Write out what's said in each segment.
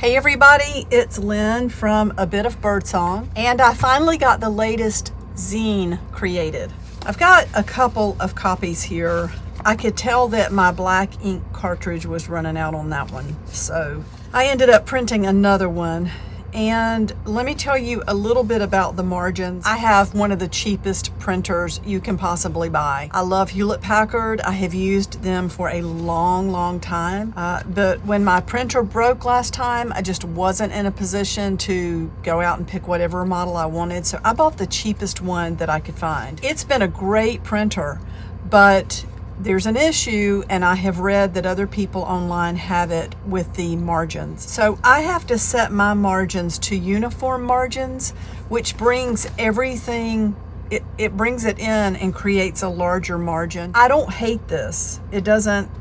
Hey everybody, it's Lynn from A Bit of Birdsong, and I finally got the latest zine created. I've got a couple of copies here. I could tell that my black ink cartridge was running out on that one, so I ended up printing another one. And let me tell you a little bit about the margins. I have one of the cheapest printers you can possibly buy. I love Hewlett-Packard. I have used them for a long time. But when my printer broke last time, I just wasn't in a position to go out and pick whatever model I wanted. So I bought the cheapest one that I could find. It's been a great printer, but there's an issue, and I have read that other people online have it with the margins. So I have to set my margins to uniform margins, which brings everything, it brings it in and creates a larger margin. I don't hate this. It doesn't,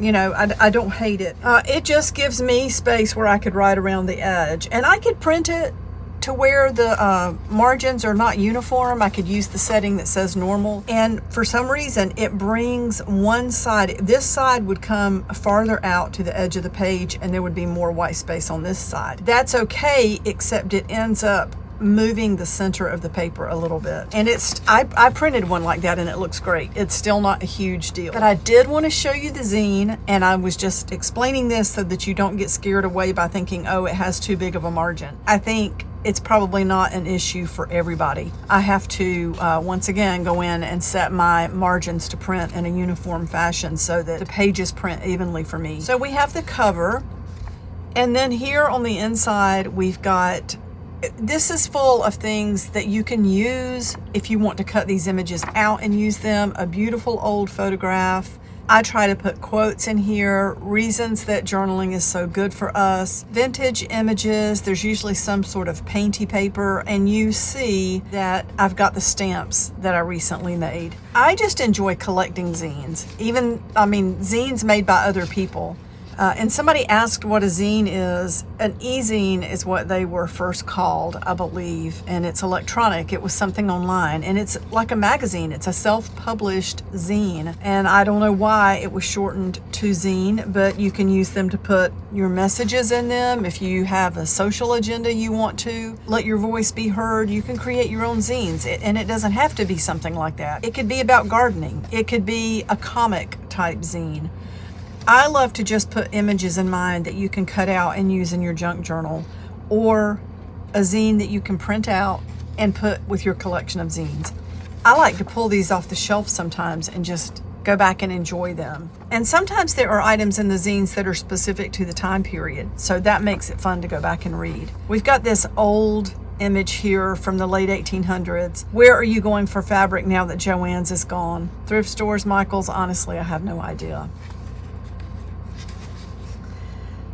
I don't hate it. It just gives me space where I could write around the edge, and I could print it to where the margins are not uniform. I could use the setting that says normal, and for some reason it brings one side, this side would come farther out to the edge of the page and there would be more white space on this side. That's okay, except it ends up moving the center of the paper a little bit. And I printed one like that and it looks great. It's still not a huge deal. But I did want to show you the zine, and I was just explaining this so that you don't get scared away by thinking, oh, it has too big of a margin. I think it's probably not an issue for everybody. I have to, once again, go in and set my margins to print in a uniform fashion so that the pages print evenly for me. So we have the cover, and then here on the inside, we've got, this is full of things that you can use if you want to cut these images out and use them. A beautiful old photograph. I try to put quotes in here, reasons that journaling is so good for us, vintage images. There's usually some sort of painty paper, and you see that I've got the stamps that I recently made. I just enjoy collecting zines, zines made by other people. And somebody asked what a zine is. An e-zine is what they were first called, I believe, and it's electronic. It was something online, and it's like a magazine. It's a self-published zine, and I don't know why it was shortened to zine, but you can use them to put your messages in them. If you have a social agenda you want to let your voice be heard, you can create your own zines, and it doesn't have to be something like that. It could be about gardening. It could be a comic type zine. I love to just put images in mind that you can cut out and use in your junk journal, or a zine that you can print out and put with your collection of zines. I like to pull these off the shelf sometimes and just go back and enjoy them. And sometimes there are items in the zines that are specific to the time period, so that makes it fun to go back and read. We've got this old image here from the late 1800s. Where are you going for fabric now that Joann's is gone? Thrift stores, Michael's? Honestly, I have no idea.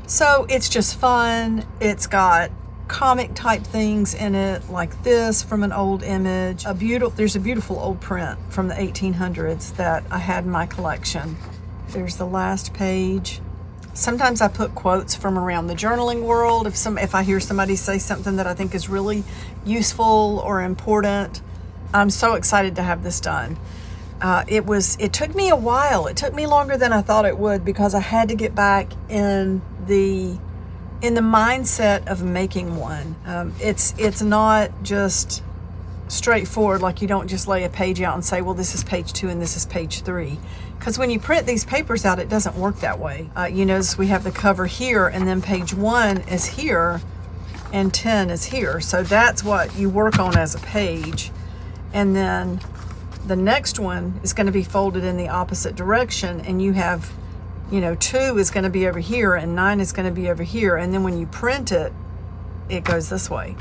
So it's just fun. It's got comic type things in it, like this from an old image. There's a beautiful old print from the 1800s that I had in my collection. There's the last page. Sometimes I put quotes from around the journaling world. If I hear somebody say something that I think is really useful or important, I'm so excited to have this done. It took me a while. It took me longer than I thought it would, because I had to get back in the mindset of making one. It's not just straightforward, like you don't just lay a page out and say, well, this is page 2 and this is page 3. Because when you print these papers out, it doesn't work that way. You notice we have the cover here, and then page 1 is here and 10 is here. So that's what you work on as a page. And then the next one is going to be folded in the opposite direction, and you have, 2 is going to be over here and 9 is going to be over here, and then when you print it, it goes this way.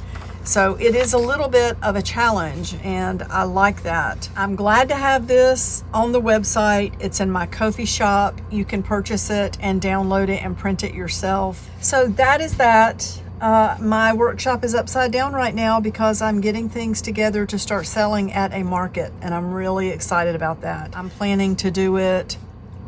So it is a little bit of a challenge, and I like that. I'm glad to have this on the website. It's in my Ko-fi shop. You can purchase it and download it and print it yourself. So that is that. My workshop is upside down right now because I'm getting things together to start selling at a market, and I'm really excited about that. I'm planning to do it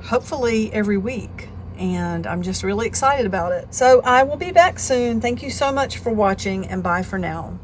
hopefully every week, and I'm just really excited about it. So I will be back soon. Thank you so much for watching, and bye for now.